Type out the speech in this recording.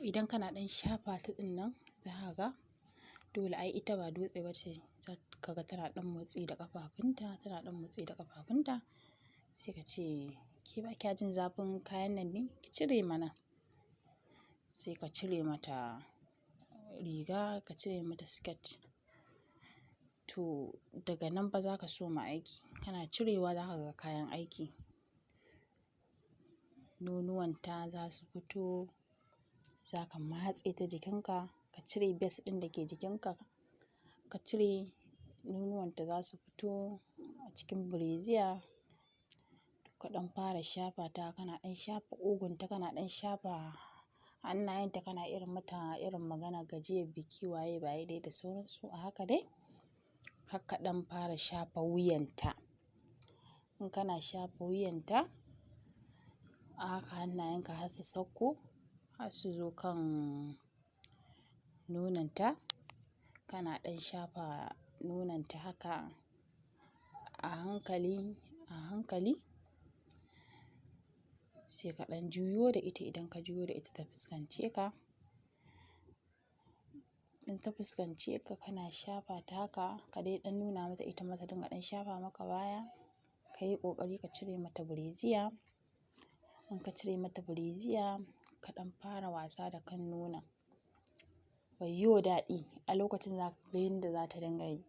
idan kana ɗan shafa ta ɗin nan za ka ga dole ai ita ba dutse ba ce, za ka ga tana ɗan motsi da ƙafafunta, tana ɗan motsi da ƙafafunta. Sai ka ce ke ba kya jin zafin kayan nan ne? Ki cire mana. Sai ka cire mata riga, ka cire mata skirt. To daga nan fa za ka soma aiki. Kana cirewa za ka ga kayan aiki. Nonuwanta za su fito, za ka matse ta jikinka, ka cire base ɗin da ke jikinka, ka cire nonuwanta za su fito a cikin brazier. Ka ɗan fara shafa ta, kana ɗan shafa ƙugunta, kana ɗan shafa hannayenta, kana irin mata irin magana gajiyar biki waye baye dai da sauransu a haka dai. Har ka ɗan fara shafa wuyanta. In kana shafa wuyanta, a haka hannayenka har su sauko, har su zo kan nononta. Kana ɗan shafa nononta haka a hankali, a hankali. Sai ka ɗan juyo da ita idan ka juyo da ita ta fuskance ka. In ta fuskance ka, kana shafa ta haka, ka dai ɗan nuna mata ita ma ta dinga ɗan shafa maka baya. Ka yi ƙoƙari ka cire mata brazier. In ka cire mata brazier, ka ɗan fara wasa da kan nonon. Wayyo daɗi! A lokacin za ka ga yanda za ta dinga yi.